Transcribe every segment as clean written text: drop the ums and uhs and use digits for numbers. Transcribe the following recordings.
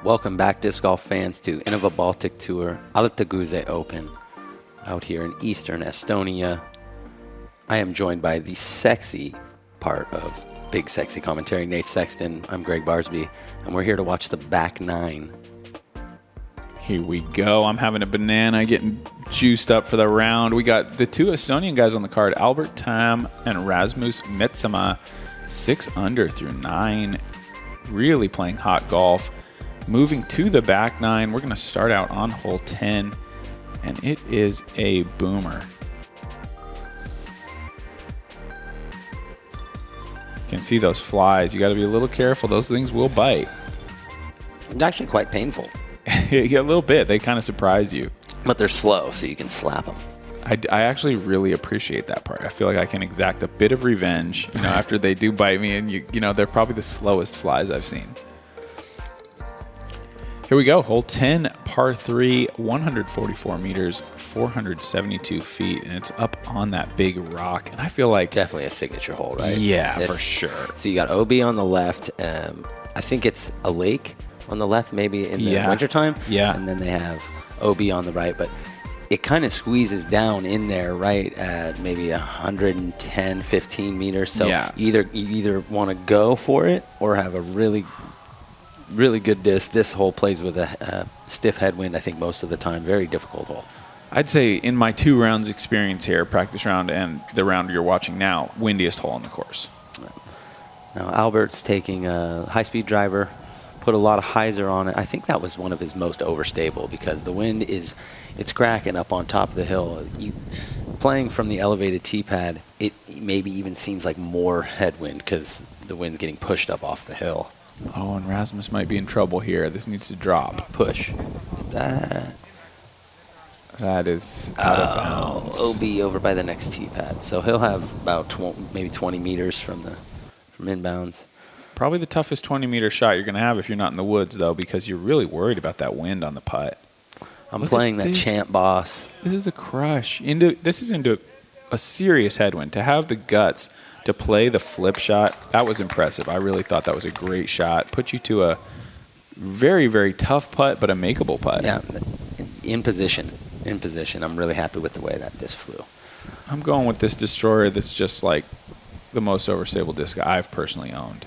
Welcome back, disc golf fans, to INNOVA BALTIC TOUR Alutaguse Open out here in eastern Estonia. I am joined by the sexy part of Big Sexy Commentary, Nate Sexton. I'm Gregg Barsby, and we're here to watch the back nine. Here we go. I'm having a banana, getting juiced up for the round. We got the two Estonian guys on the card, Albert Tamm and Rasmus Metsamaa, 6 under through 9. Really playing hot golf. Moving to the back nine, we're going to start out on hole 10, and it is a boomer. You can see those flies. You got to be a little careful. Those things will bite. It's actually quite painful. Yeah, a little bit. They kind of surprise you. But they're slow, so you can slap them. I actually really appreciate that part. I feel like I can exact a bit of revenge, after they do bite me, and they're probably the slowest flies I've seen. Here we go, hole 10, par 3, 144 meters, 472 feet, and it's up on that big rock. And I feel like definitely a signature hole, right? Yeah, for sure. So you got OB on the left. I think it's a lake on the left, maybe in the wintertime. Yeah. And then they have OB on the right, but it kind of squeezes down in there right at maybe 110, 15 meters. So you either want to go for it or have a really good disc. This hole plays with a stiff headwind, I think, most of the time. Very difficult hole. I'd say in my 2 rounds experience here, practice round and the round you're watching now, windiest hole on the course. Now, Albert's taking a high-speed driver, put a lot of hyzer on it. I think that was one of his most overstable because the wind it's cracking up on top of the hill. Playing from the elevated tee pad, it maybe even seems like more headwind because the wind's getting pushed up off the hill. Oh, and Rasmus might be in trouble here. This needs to drop. Push. That is out of bounds. OB over by the next tee pad. So he'll have about maybe 20 meters from inbounds. Probably the toughest 20-meter shot you're going to have if you're not in the woods, though, because you're really worried about that wind on the putt. I'm playing that Champ Boss. This is a crush. This is into a serious headwind. To have the guts to play the flip shot, that was impressive. I really thought that was a great shot. Put you to a very, very tough putt, but a makeable putt. Yeah, in position. I'm really happy with the way that disc flew. I'm going with this Destroyer that's just like the most overstable disc I've personally owned.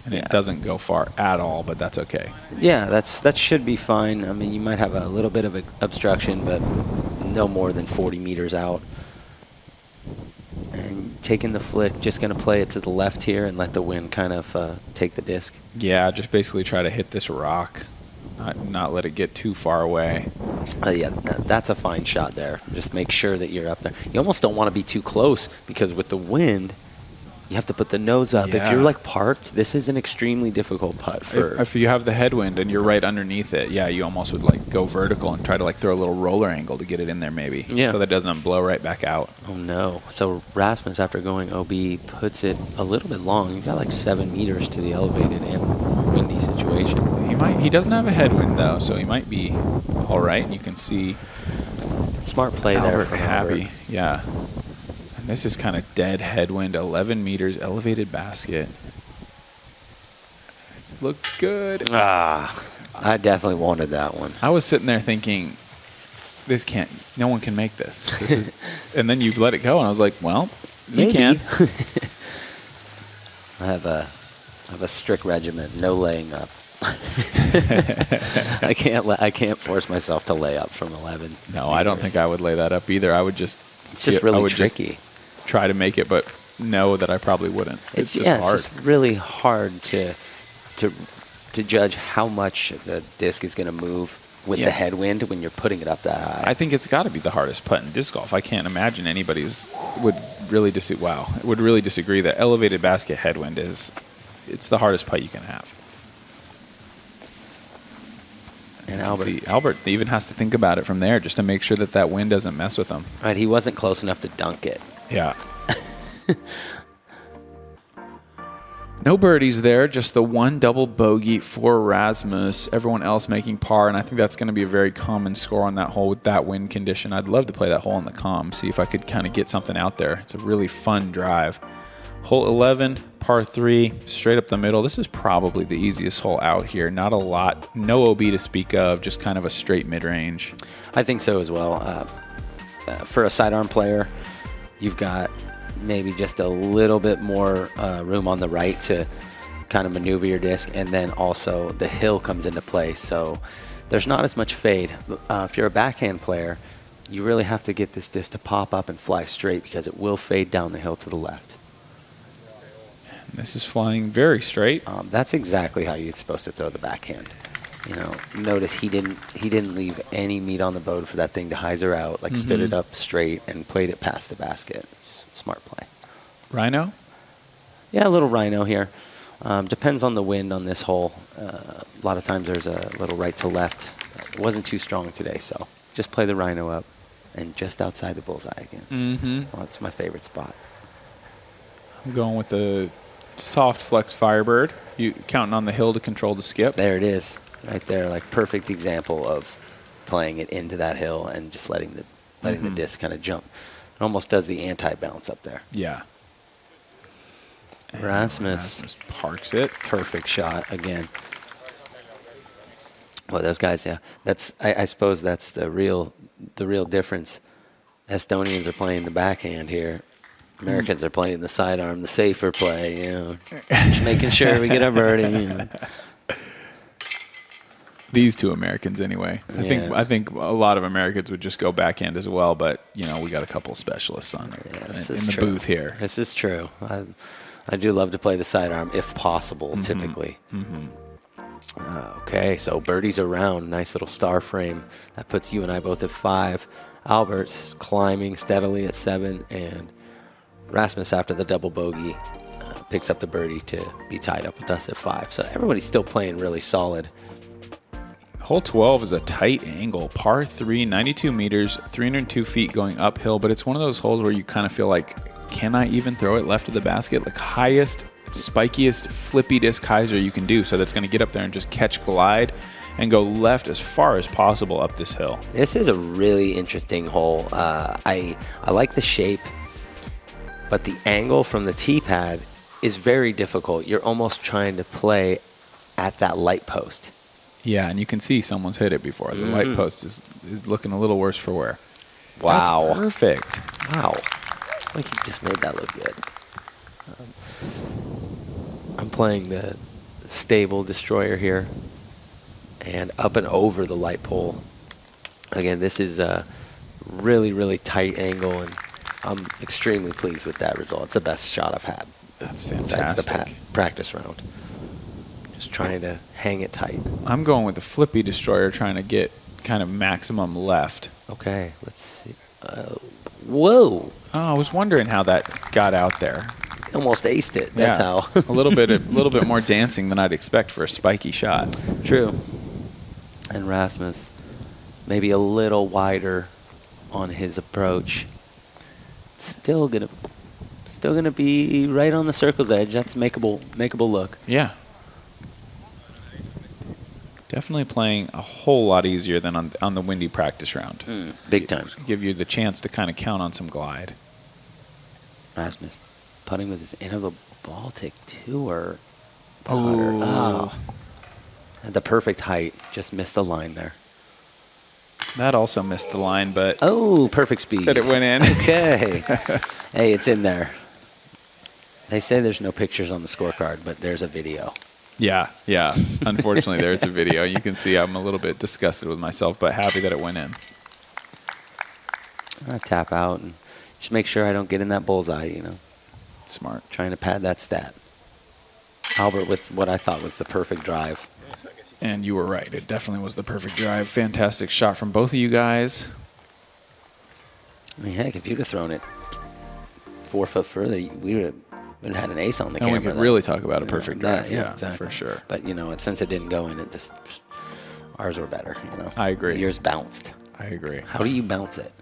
And it doesn't go far at all, but that's okay. Yeah, that should be fine. I mean, you might have a little bit of obstruction, but no more than 40 meters out. And taking the flick, just going to play it to the left here and let the wind kind of take the disc. Yeah, just basically try to hit this rock, not let it get too far away. Yeah, that's a fine shot there. Just make sure that you're up there. You almost don't want to be too close because with the wind, you have to put the nose up. Yeah. If you're like parked, this is an extremely difficult putt. If you have the headwind and you're right underneath it, you almost would like go vertical and try to like throw a little roller angle to get it in there maybe. Yeah. So that doesn't blow right back out. Oh no. So Rasmus, after going OB, puts it a little bit long. He's got like 7 meters to the elevated and windy situation. He doesn't have a headwind though, so he might be all right. You can see smart play Albert there for happy. Albert. Yeah. And this is kind of dead headwind, 11 meters, elevated basket. It looks good. I definitely wanted that one. I was sitting there thinking, no one can make this. This is, and then you let it go, and I was like, well, you can. I have a strict regimen, no laying up. I can't force myself to lay up from 11. No, I don't think I would lay that up either. I would just. It's just really tricky. Try to make it, but know that I probably wouldn't. It's just hard. It's just really hard to judge how much the disc is going to move with the headwind when you're putting it up that high. I think it's got to be the hardest putt in disc golf. I can't imagine anybody would really disagree that elevated basket headwind it's the hardest putt you can have. And Albert even has to think about it from there just to make sure that wind doesn't mess with him. Right, he wasn't close enough to dunk it. Yeah. No birdies there, just the one double bogey for Rasmus. Everyone else making par, and I think that's going to be a very common score on that hole with that wind condition. I'd love to play that hole on the com, see if I could kind of get something out there. It's a really fun drive. Hole 11, par 3, straight up the middle. This is probably the easiest hole out here. Not a lot, no OB to speak of, just kind of a straight mid-range. I think so as well. For a sidearm player, you've got maybe just a little bit more room on the right to kind of maneuver your disc, and then also the hill comes into play, so there's not as much fade. If you're a backhand player, you really have to get this disc to pop up and fly straight because it will fade down the hill to the left. This is flying very straight. That's exactly how you're supposed to throw the backhand. You know, notice he didn't leave any meat on the bone for that thing to hyzer out. Like stood it up straight and played it past the basket. It's smart play. Rhino? Yeah, a little rhino here. Depends on the wind on this hole. A lot of times there's a little right to left. It wasn't too strong today, so just play the rhino up and just outside the bullseye again. Well, that's my favorite spot. I'm going with the soft flex Firebird. You counting on the hill to control the skip. There it is, right there. Like perfect example of playing it into that hill and just letting the disc kind of jump. It almost does the anti-bounce up there. Yeah. Rasmus parks it. Perfect shot again. Well, those guys, yeah. That's I suppose that's the real difference. Estonians are playing the backhand here. Americans are playing the sidearm, the safer play. You know, just making sure we get our birdie. You know. These two Americans, anyway. I think a lot of Americans would just go backhand as well, but you know we got a couple specialists on in the booth here. This is true. I do love to play the sidearm if possible, typically. Okay, so birdies around. Nice little star frame. That puts you and I both at 5. Albert's climbing steadily at 7, and Rasmus, after the double bogey, picks up the birdie to be tied up with us at 5. So everybody's still playing really solid. Hole 12 is a tight angle, par 3, 92 meters, 302 feet going uphill, but it's one of those holes where you kind of feel like, can I even throw it left of the basket? Like highest, spikiest, flippy disc hyzer you can do. So that's going to get up there and just catch glide and go left as far as possible up this hill. This is a really interesting hole. I like the shape, but the angle from the tee pad is very difficult. You're almost trying to play at that light post. Yeah, and you can see someone's hit it before. The light post is looking a little worse for wear. Wow. That's perfect. Wow. Like he just made that look good. I'm playing the stable destroyer here and up and over the light pole. Again, this is a really, really tight angle, and I'm extremely pleased with that result. It's the best shot I've had. That's fantastic. Besides the practice round. Just trying to hang it tight. I'm going with the flippy destroyer, trying to get kind of maximum left. Okay, let's see. Whoa. Oh, I was wondering how that got out there. Almost aced it. That's how. a little bit more dancing than I'd expect for a spiky shot. True. And Rasmus, maybe a little wider on his approach. Still gonna be right on the circle's edge. That's makeable look. Yeah. Definitely playing a whole lot easier than on the windy practice round. Big time. Give you the chance to kind of count on some glide. Rasmus putting with his INNOVA Baltic Tour putter. Oh. At the perfect height. Just missed the line there. That also missed the line, but... Oh, perfect speed. But it went in. Okay. Hey, it's in there. They say there's no pictures on the scorecard, but there's a video. Yeah. Unfortunately, there's a video. You can see I'm a little bit disgusted with myself, but happy that it went in. I tap out and just make sure I don't get in that bullseye, you know. Smart. Trying to pad that stat. Albert with what I thought was the perfect drive. And you were right. It definitely was the perfect drive. Fantastic shot from both of you guys. I mean, heck, if you'd have thrown it 4 foot further, we would have had an ace on the camera. And we could really talk about a perfect drive. Yeah, exactly. For sure. But, you know, since it didn't go in, ours were better, you know. I agree. Yours bounced. I agree. How do you bounce it?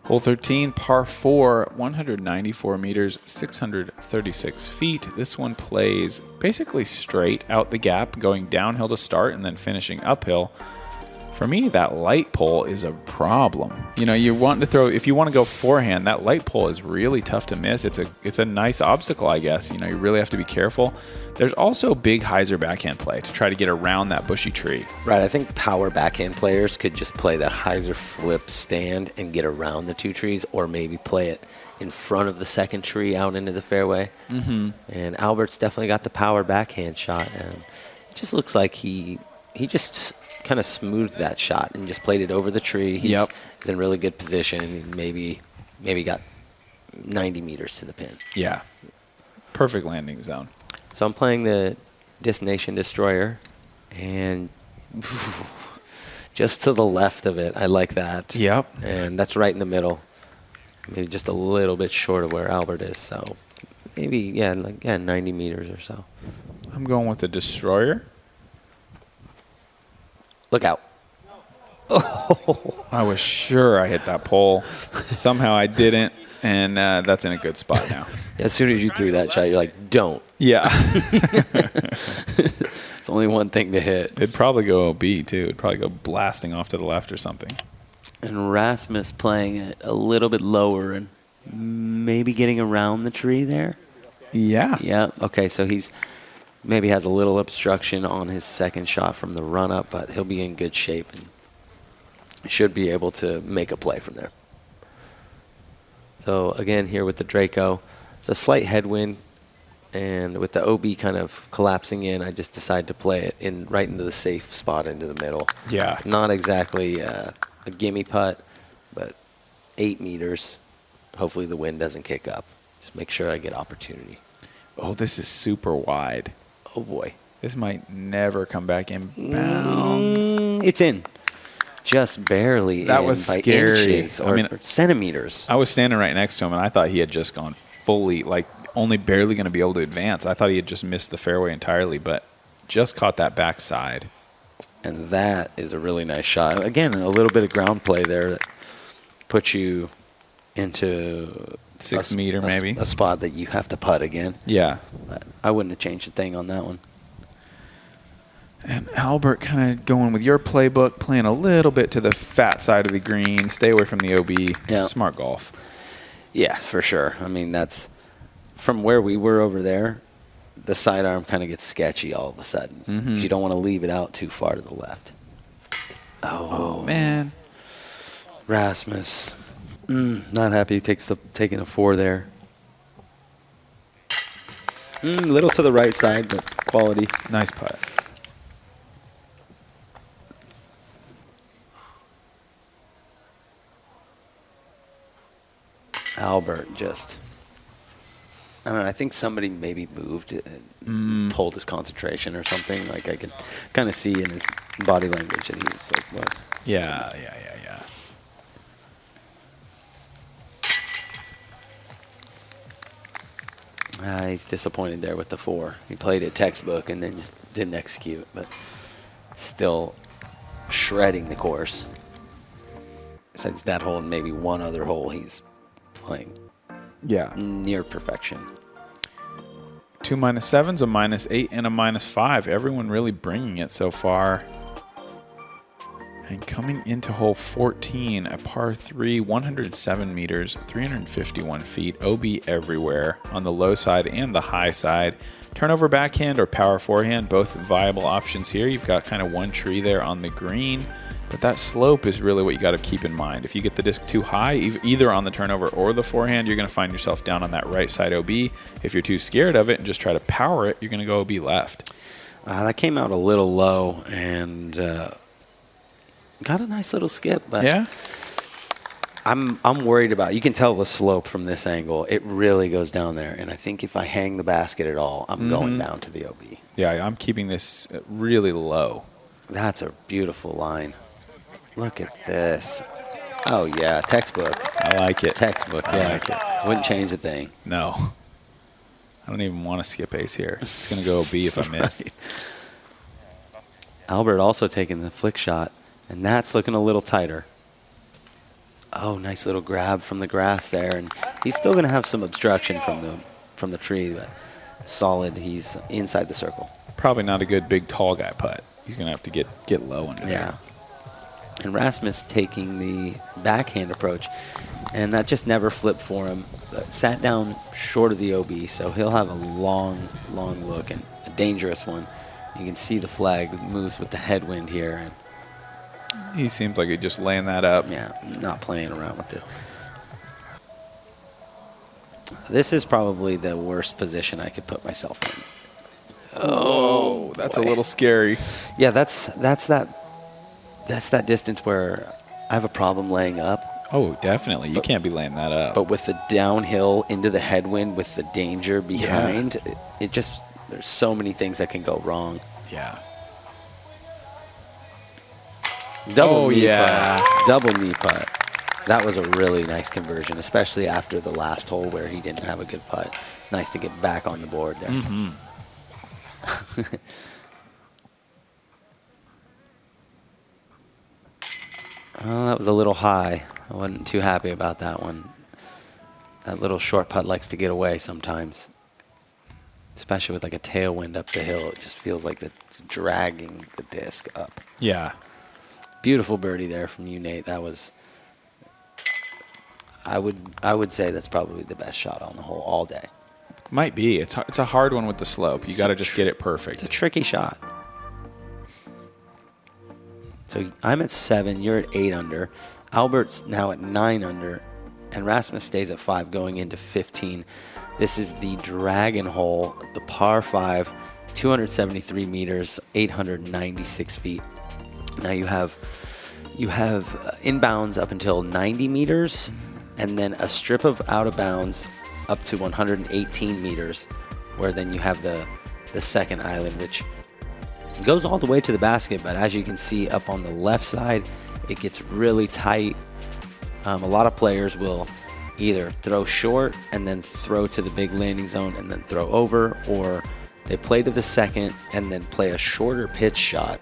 Hole 13, par 4, 194 meters, 636 feet. This one plays basically straight out the gap, going downhill to start and then finishing uphill. For me, that light pole is a problem. You know, you want to throw, if you want to go forehand, that light pole is really tough to miss. It's a nice obstacle, I guess. You know, you really have to be careful. There's also big hyzer backhand play to try to get around that bushy tree. Right, I think power backhand players could just play that hyzer flip stand and get around the two trees, or maybe play it in front of the second tree out into the fairway. Mm-hmm. And Albert's definitely got the power backhand shot. And it just looks like he just kind of smoothed that shot and just played it over the tree. He's in really good position. Maybe got 90 meters to the pin. Yeah, perfect landing zone. So I'm playing the Destination Destroyer, and just to the left of it, I like that. Yep. And that's right in the middle. Maybe just a little bit short of where Albert is. So maybe, 90 meters or so. I'm going with the Destroyer. Look out. I was sure I hit that pole. Somehow I didn't, and that's in a good spot now. As soon as you threw that shot, you're like, don't. Yeah. It's only one thing to hit. It'd probably go OB, too. It'd probably go blasting off to the left or something. And Rasmus playing it a little bit lower and maybe getting around the tree there. Yeah. Yeah. Okay, so he's maybe has a little obstruction on his second shot from the run-up, but he'll be in good shape and should be able to make a play from there. So, again, here with the Draco, it's a slight headwind, and with the OB kind of collapsing in, I just decided to play it right into the safe spot into the middle. Yeah. Not exactly a gimme putt, but 8 meters. Hopefully the wind doesn't kick up. Just make sure I get opportunity. Oh, this is super wide. Oh, boy. This might never come back in bounds. It's in. Just barely That in was by scary. inches or centimeters. I was standing right next to him, and I thought he had just gone fully, like, only barely going to be able to advance. I thought he had just missed the fairway entirely, but just caught that backside. And that is a really nice shot. Again, a little bit of ground play there that puts you into 6 meter maybe. A spot that you have to putt again. Yeah. But I wouldn't have changed a thing on that one. And Albert kind of going with your playbook, playing a little bit to the fat side of the green, stay away from the OB. Yeah. Smart golf. Yeah, for sure. I mean, that's from where we were over there, the sidearm kind of gets sketchy all of a sudden. Mm-hmm. You don't want to leave it out too far to the left. Oh man. Rasmus. Not happy. Taking a 4 there. Little to the right side, but quality. Nice putt. Albert just, I don't know, I think somebody maybe moved and pulled his concentration or something. Like I could kind of see in his body language that he was like, what? Yeah. He's disappointed there with the 4. He played it textbook and then just didn't execute, but still shredding the course. Besides that hole and maybe one other hole, he's playing near perfection. 2 -7s, a -8, and a -5. Everyone really bringing it so far. And coming into hole 14, a par 3, 107 meters, 351 feet, OB everywhere on the low side and the high side. Turnover backhand or power forehand, both viable options here. You've got kind of one tree there on the green, but that slope is really what you got to keep in mind. If you get the disc too high, either on the turnover or the forehand, you're going to find yourself down on that right side OB. If you're too scared of it and just try to power it, you're going to go OB left. That came out a little low and got a nice little skip, but yeah. I'm worried about. You can tell the slope from this angle. It really goes down there, and I think if I hang the basket at all, I'm going down to the OB. Yeah, I'm keeping this really low. That's a beautiful line. Look at this. Oh yeah, textbook. I like it. Textbook. Yeah, I like it. Wouldn't change a thing. No. I don't even want to skip ace here. It's going to go OB if I miss. Right. Albert also taking the flick shot, and that's looking a little tighter. Oh, nice little grab from the grass there, and he's still going to have some obstruction from the tree, but solid. He's inside the circle. Probably not a good big tall guy putt. He's going to have to get low under Yeah. there. And Rasmus taking the backhand approach, and that just never flipped for him. But sat down short of the OB, so he'll have a long look and a dangerous one. You can see the flag moves with the headwind here, and He seems like he's just laying that up. yeah, not playing around with this. This is probably the worst position I could put myself in. Oh, that's boy. a little scary. Yeah, that's that distance where I have a problem laying up. Oh, definitely. You can't be laying that up. But with the downhill into the headwind with the danger behind, it just, there's so many things that can go wrong. Yeah. Double knee yeah. putt. Double knee putt. That was a really nice conversion, especially after the last hole where he didn't have a good putt. It's nice to get back on the board there. Mm-hmm. Oh, that was a little high. I wasn't too happy about that one. That little short putt likes to get away sometimes, especially with like a tailwind up the hill. It just feels like it's dragging the disc up. Yeah. Beautiful birdie there from you, Nate. That was, I would say that's probably the best shot on the hole all day. Might be. It's a hard one with the slope. You got to just get it perfect. It's a tricky shot. So I'm at 7, you're at 8 under. Albert's now at 9 under, and Rasmus stays at 5 going into 15. This is the Dragon hole, the par 5, 273 meters, 896 feet. Now you have inbounds up until 90 meters, and then a strip of out of bounds up to 118 meters, where then you have the second island, which goes all the way to the basket. But as you can see up on the left side, it gets really tight. A lot of players will either throw short and then throw to the big landing zone and then throw over, or they play to the second and then play a shorter pitch shot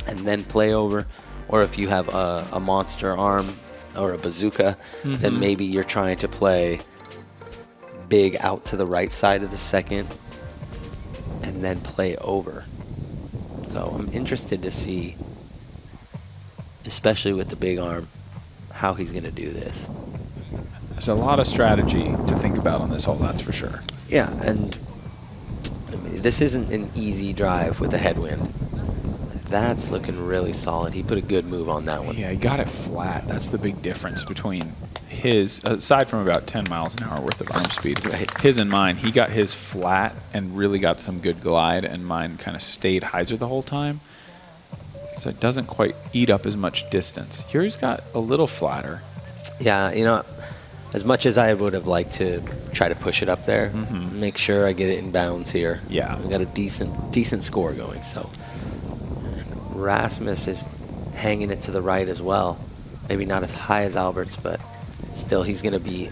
and then play over. Or if you have a monster arm or a bazooka, then maybe you're trying to play big out to the right side of the second and then play over. So I'm interested to see, especially with the big arm, how he's going to do this. There's a lot of strategy to think about on this hole, that's for sure. Yeah, and I mean, this isn't an easy drive with a headwind. That's looking really solid. He put a good move on that one. Yeah, he got it flat. That's the big difference between his, aside from about 10 miles an hour worth of arm speed, Right. his and mine. He got his flat and really got some good glide, and mine kind of stayed hyzer the whole time. So it doesn't quite eat up as much distance. Yours got a little flatter. Yeah, you know, as much as I would have liked to try to push it up there, make sure I get it in bounds here. Yeah. We got a decent score going. So Rasmus is hanging it to the right as well. Maybe not as high as Albert's, but still he's going to be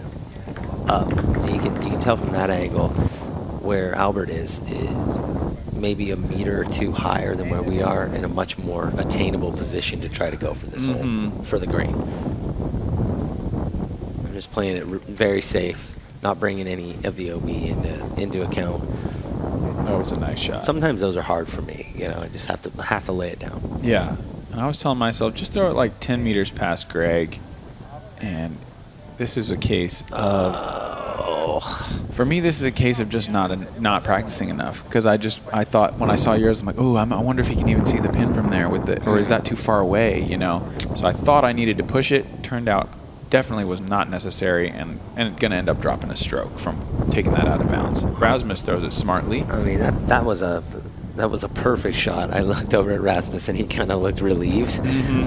up. You can tell from that angle where Albert is maybe a meter or two higher than where we are, in a much more attainable position to try to go for this hole, for the green. I'm just playing it very safe, not bringing any of the OB into account. That was a nice shot. Sometimes those are hard for me. You know, I just have to lay it down. Yeah. And I was telling myself, just throw it like 10 meters past Gregg. And this is a case of, for me, this is a case of just not practicing enough. Because I thought when I saw yours, I'm like, oh, I wonder if he can even see the pin from there with it, or is that too far away, you know? So I thought I needed to push it. Turned out definitely was not necessary, and going to end up dropping a stroke from taking that out of bounds. Rasmus throws it smartly. I mean, that was a perfect shot. I looked over at Rasmus and he kind of looked relieved.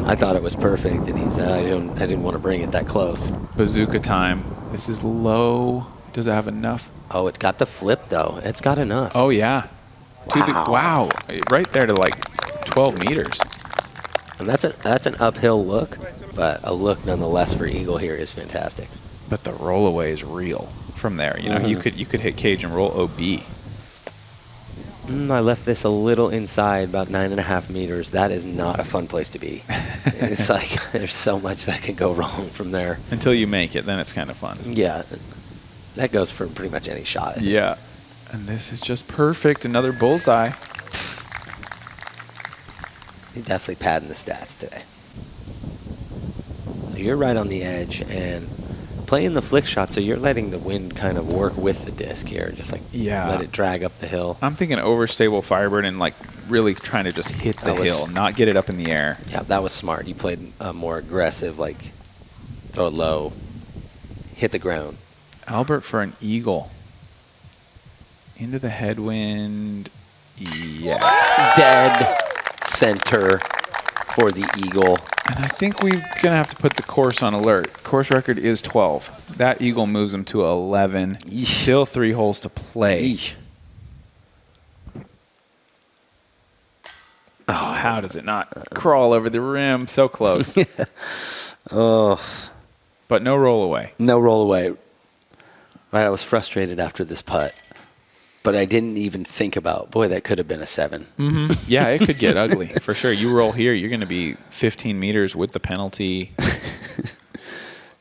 I thought it was perfect, and he said, I didn't want to bring it that close. Bazooka time. This is low. Does it have enough? Oh, it got the flip though. It's got enough. Oh yeah. Wow. Right there to like 12 meters. And that's an uphill look, but a look nonetheless for eagle here is fantastic. But the rollaway is real from there. You know, you could hit cage and roll OB. I left this a little inside, about 9.5 meters. That is not a fun place to be. It's like there's so much that can go wrong from there. Until you make it, then it's kind of fun. Yeah, that goes for pretty much any shot. Yeah, and this is just perfect. Another bullseye. He's definitely padding the stats today. So you're right on the edge and playing the flick shot, so you're letting the wind kind of work with the disc here, just like let it drag up the hill. I'm thinking overstable Firebird and like really trying to just hit the hill, not get it up in the air. Yeah, that was smart. You played more aggressive, like throw it low, hit the ground. Albert for an eagle. Into the headwind. Yeah. Dead center for the eagle. And I think we're going to have to put the course on alert. Course record is 12. That eagle moves him to 11. Yeesh. Still 3 holes to play. Yeesh. Oh, how does it not crawl over the rim? So close. Oh. But no roll away. No roll away. Right, I was frustrated after this putt. But I didn't even think about, boy, that could have been a 7. Mm-hmm. Yeah, it could get ugly for sure. You roll here, you're going to be 15 meters with the penalty.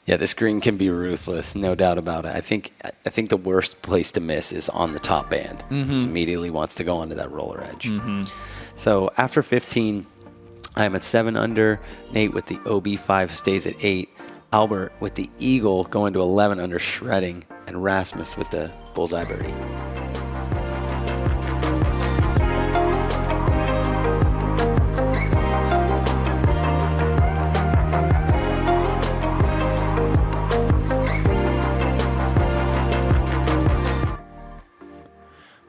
Yeah, this green can be ruthless, no doubt about it. I think the worst place to miss is on the top band. Just immediately wants to go onto that roller edge. So after 15, I'm at 7 under. Nate with the OB5 stays at 8. Albert with the eagle going to 11 under, shredding, and Rasmus with the bullseye birdie.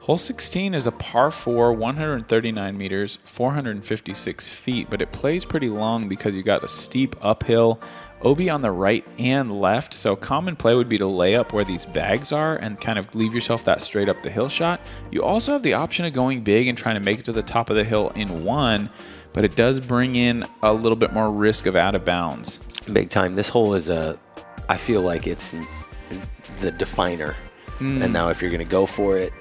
Hole 16 is a par 4, 139 meters, 456 feet, but it plays pretty long because you got a steep uphill, OB on the right and left. So common play would be to lay up where these bags are and kind of leave yourself that straight up the hill shot. You also have the option of going big and trying to make it to the top of the hill in one, but it does bring in a little bit more risk of out of bounds. Big time. This hole is I feel like it's the definer. And now if you're going to go for it,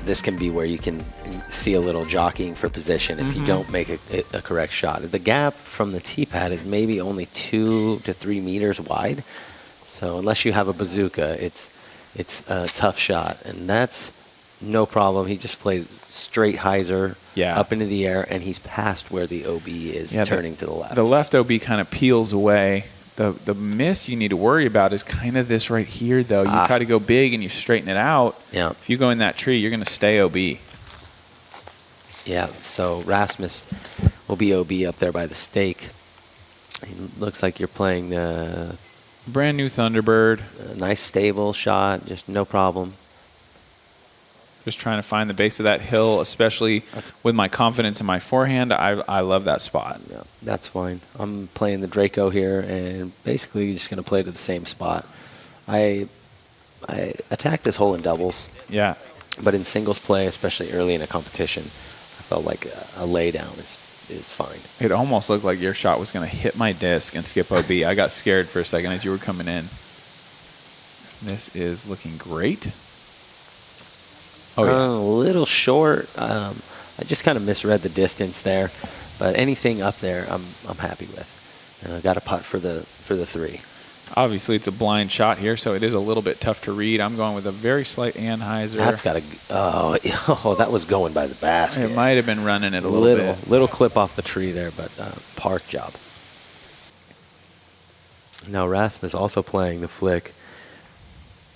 this can be where you can see a little jockeying for position if you don't make a correct shot. The gap from the tee pad is maybe only 2 to 3 meters wide. So unless you have a bazooka, it's a tough shot. And that's no problem. He just played straight hyzer up into the air, and he's past where the OB is turning to the left. The left OB kind of peels away. The miss you need to worry about is kind of this right here, though. You try to go big and you straighten it out. Yeah. If you go in that tree, you're going to stay OB. Yeah, so Rasmus will be OB up there by the stake. It looks like you're playing the brand new Thunderbird. Nice stable shot, just no problem. Just trying to find the base of that hill, especially with my confidence in my forehand. I love that spot. Yeah, that's fine. I'm playing the Draco here, and basically just going to play to the same spot. I attacked this hole in doubles. Yeah. But in singles play, especially early in a competition, I felt like a laydown is fine. It almost looked like your shot was going to hit my disc and skip OB. I got scared for a second as you were coming in. This is looking great. Oh, yeah. A little short. I just kind of misread the distance there, but anything up there, I'm happy with. I got a putt for the 3. Obviously, it's a blind shot here, so it is a little bit tough to read. I'm going with a very slight Anheuser. That's got that was going by the basket. It might have been running it a little bit. Little clip off the tree there, but park job. Now Rasmus also playing the flick.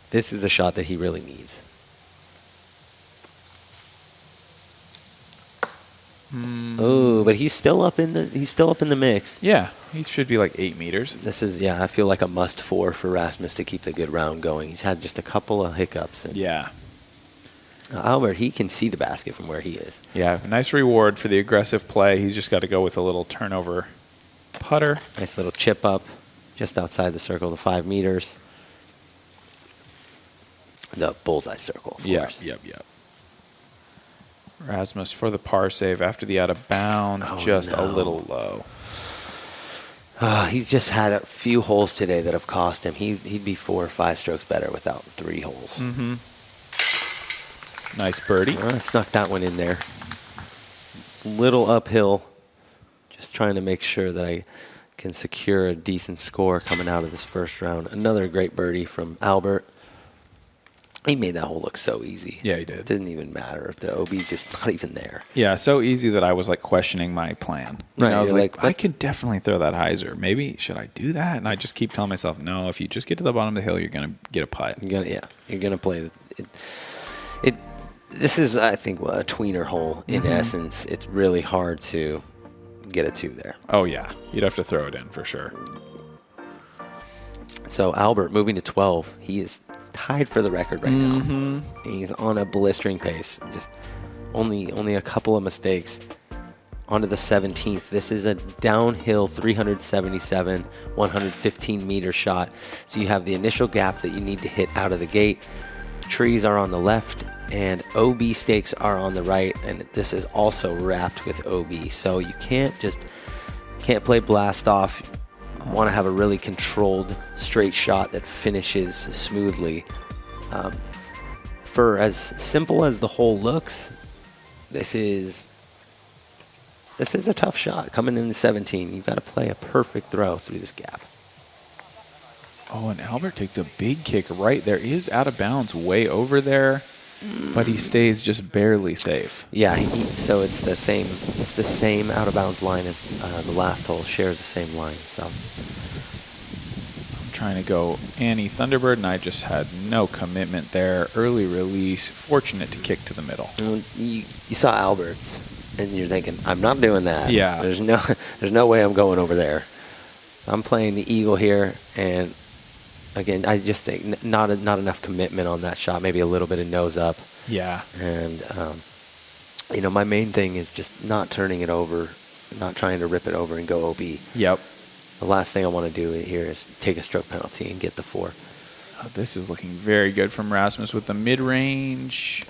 This is a shot that he really needs. Oh, but he's still up in the mix. Yeah, he should be like 8 meters. This is I feel like a must for Rasmus to keep the good round going. He's had just a couple of hiccups. Yeah. Albert, he can see the basket from where he is. Yeah, nice reward for the aggressive play. He's just got to go with a little turnover putter. Nice little chip up just outside the circle, the 5 meters. The bullseye circle, of course. Yep. Rasmus for the par save after the out of bounds, a little low. He's just had a few holes today that have cost him. He'd be 4 or 5 strokes better without 3 holes. Nice birdie. Snuck that one in there. Little uphill. Just trying to make sure that I can secure a decent score coming out of this first round. Another great birdie from Albert. He made that hole look so easy. Yeah, he did. It didn't even matter. The OB's just not even there. Yeah, so easy that I was like questioning my plan. Right, I was you're like, I could definitely throw that hyzer. Maybe should I do that? And I just keep telling myself, no. If you just get to the bottom of the hill, you're gonna get a putt. You're gonna play it. This is, I think, a tweener hole in essence. It's really hard to get a 2 there. Oh yeah, you'd have to throw it in for sure. So Albert moving to 12. He is tied for the record right now. He's on a blistering pace. Just only a couple of mistakes. Onto the 17th. This is a downhill 377, 115 meter shot. So you have the initial gap that you need to hit out of the gate. Trees are on the left and OB stakes are on the right, and this is also wrapped with OB. So you can't play blast off. You want to have a really controlled straight shot that finishes smoothly. For as simple as the hole looks, this is a tough shot. Coming in the 17, you've got to play a perfect throw through this gap. Oh, and Albert takes a big kick right there. He is out of bounds way over there, but he stays just barely safe. Yeah, so it's the same out of bounds line as the last hole. Shares the same line. So I'm trying to go Annie Thunderbird, and I just had no commitment there. Early release, fortunate to kick to the middle. You saw Albert's, and you're thinking, I'm not doing that. Yeah. There's no way I'm going over there. I'm playing the eagle here, and again, I just think not enough commitment on that shot. Maybe a little bit of nose up. Yeah. And my main thing is just not turning it over, not trying to rip it over and go OB. Yep. The last thing I want to do here is take a stroke penalty and get the 4. Oh, this is looking very good from Rasmus with the mid-range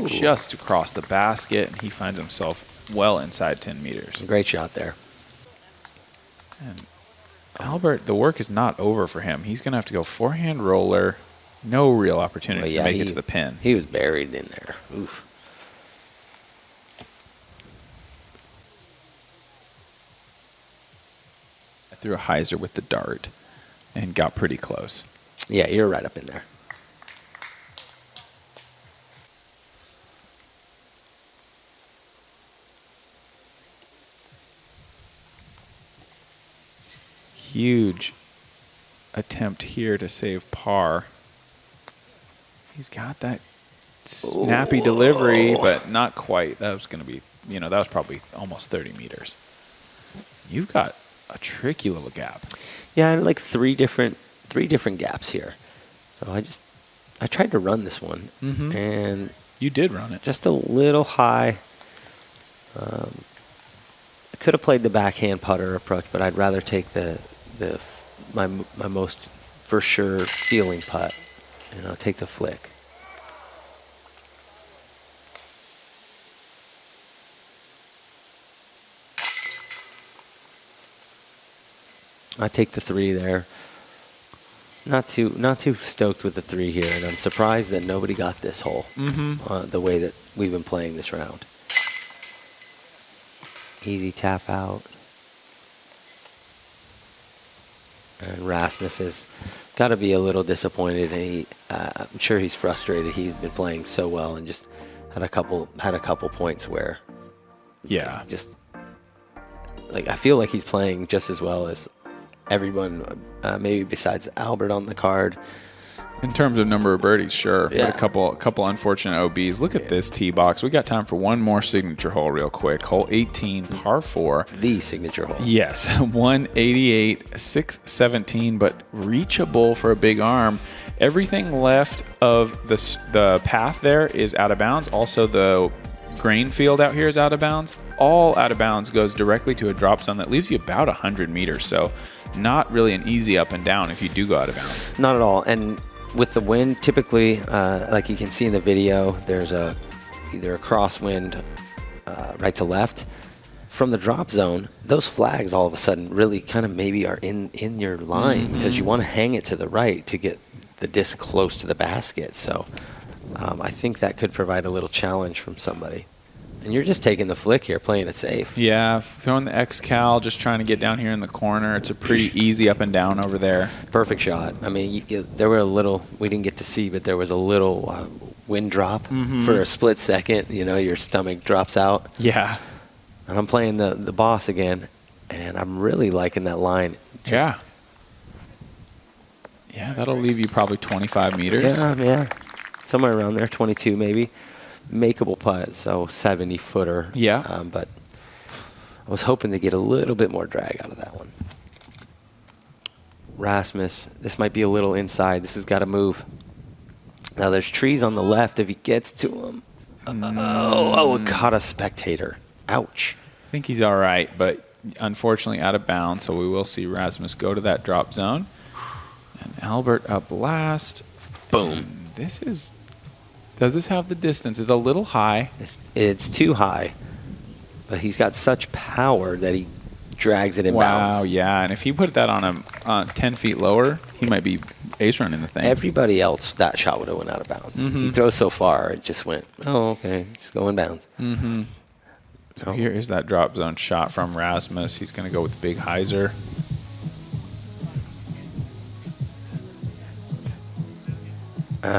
just across the basket, and he finds himself well inside 10 meters. Great shot there. And Albert, the work is not over for him. He's going to have to go forehand roller. No real opportunity to make it to the pin. He was buried in there. Oof. I threw a hyzer with the dart and got pretty close. Yeah, you're right up in there. Huge attempt here to save par. He's got that snappy delivery, but not quite. That was going to be, that was probably almost 30 meters. You've got a tricky little gap. Yeah, I had like three different gaps here. So I tried to run this one, and you did run it just a little high. I could have played the backhand putter approach, but I'd rather take my most for sure feeling putt, take the flick. I take the 3 there. Not too stoked with the 3 here, and I'm surprised that nobody got this hole the way that we've been playing this round. Easy tap out. And Rasmus has got to be a little disappointed, and I'm sure he's frustrated. He's been playing so well and just had a couple points where, just like I feel like he's playing just as well as everyone, maybe besides Albert on the card. In terms of number of birdies, sure. Yeah. But a couple unfortunate OBs. Look at this tee box. We got time for one more signature hole real quick. Hole 18, par 4. The signature hole. Yes, 188, 617, but reachable for a big arm. Everything left of the path there is out of bounds. Also, the grain field out here is out of bounds. All out of bounds goes directly to a drop zone that leaves you about 100 meters. So not really an easy up and down if you do go out of bounds. Not at all. And with the wind, typically, like you can see in the video, there's either a crosswind right to left. From the drop zone, those flags all of a sudden really kind of maybe are in your line because you want to hang it to the right to get the disc close to the basket. So I think that could provide a little challenge from somebody. And you're just taking the flick here, playing it safe. Yeah, throwing the X-Cal, just trying to get down here in the corner. It's a pretty easy up and down over there. Perfect shot. I mean, there were a little, we didn't get to see, but there was a little wind drop for a split second. You know, your stomach drops out. Yeah. And I'm playing the boss again, and I'm really liking that line. Yeah. Yeah, that'll leave you probably 25 meters. Yeah. Somewhere around there, 22 maybe. Makeable putt, so 70-footer. Yeah. But I was hoping to get a little bit more drag out of that one. Rasmus, this might be a little inside. This has got to move. Now, there's trees on the left if he gets to them. Oh, it caught a spectator. Ouch. I think he's all right, but unfortunately out of bounds, so we will see Rasmus go to that drop zone. And Albert up last. Boom. Does this have the distance? It's a little high. It's too high, but he's got such power that he drags it in bounds. Wow, yeah. And if he put that on 10 feet lower, he might be ace running the thing. Everybody else, that shot would have went out of bounds. He throws so far, it just went, oh, okay, just go in bounds. So here is that drop zone shot from Rasmus. He's going to go with Big Hyzer.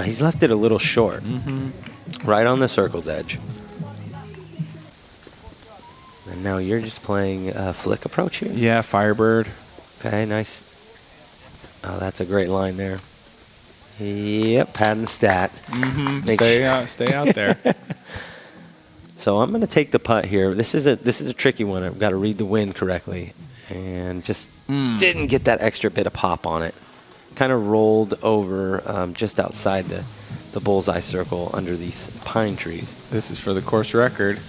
He's left it a little short, right on the circle's edge. And now you're just playing flick approach here? Yeah, Firebird. Okay, nice. Oh, that's a great line there. Yep, padding the stat. Stay out there. So I'm going to take the putt here. This is a tricky one. I've got to read the wind correctly, and just didn't get that extra bit of pop on it. Kind of rolled over just outside the bullseye circle under these pine trees. This is for the course record.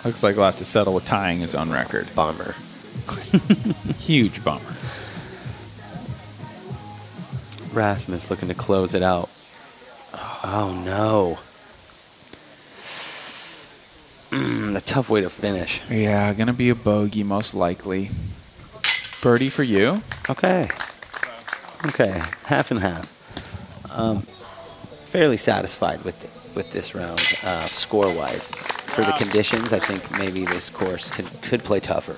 Looks like he'll have to settle with tying his own record. Bummer. Huge bummer. Rasmus looking to close it out. Oh, no. A tough way to finish. Yeah, going to be a bogey most likely. Birdie for you. Okay, half and half. Fairly satisfied with this round, score-wise. For the conditions, I think maybe this course could play tougher.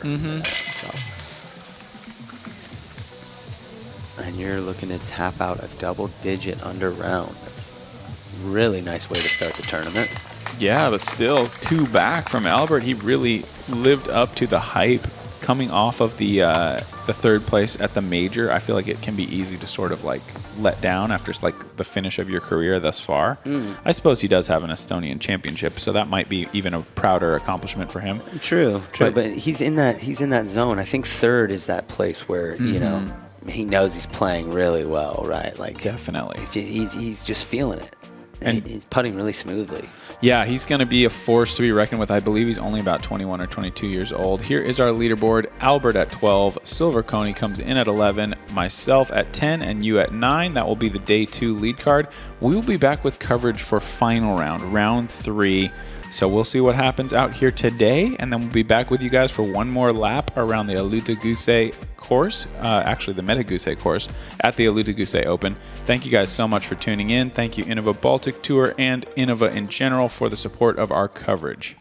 And you're looking to tap out a double-digit under round. That's a really nice way to start the tournament. Yeah, but still 2 back from Albert. He really lived up to the hype coming off of the 3rd place at the major. I feel like it can be easy to sort of like let down after like the finish of your career thus far. I suppose he does have an Estonian championship, so that might be even a prouder accomplishment for him. True. But he's in that zone. I think 3rd is that place where you know he knows he's playing really well, right? Like definitely, he's just feeling it, and he's putting really smoothly. Yeah, he's going to be a force to be reckoned with. I believe he's only about 21 or 22 years old. Here is our leaderboard. Albert at 12. Silver Coney comes in at 11. Myself at 10 and you at 9. That will be the day 2 lead card. We will be back with coverage for final round 3. So we'll see what happens out here today, and then we'll be back with you guys for one more lap around the Alutaguse course, actually the Metsamaa course at the Alutaguse Open. Thank you guys so much for tuning in. Thank you, INNOVA Baltic Tour and INNOVA in general for the support of our coverage.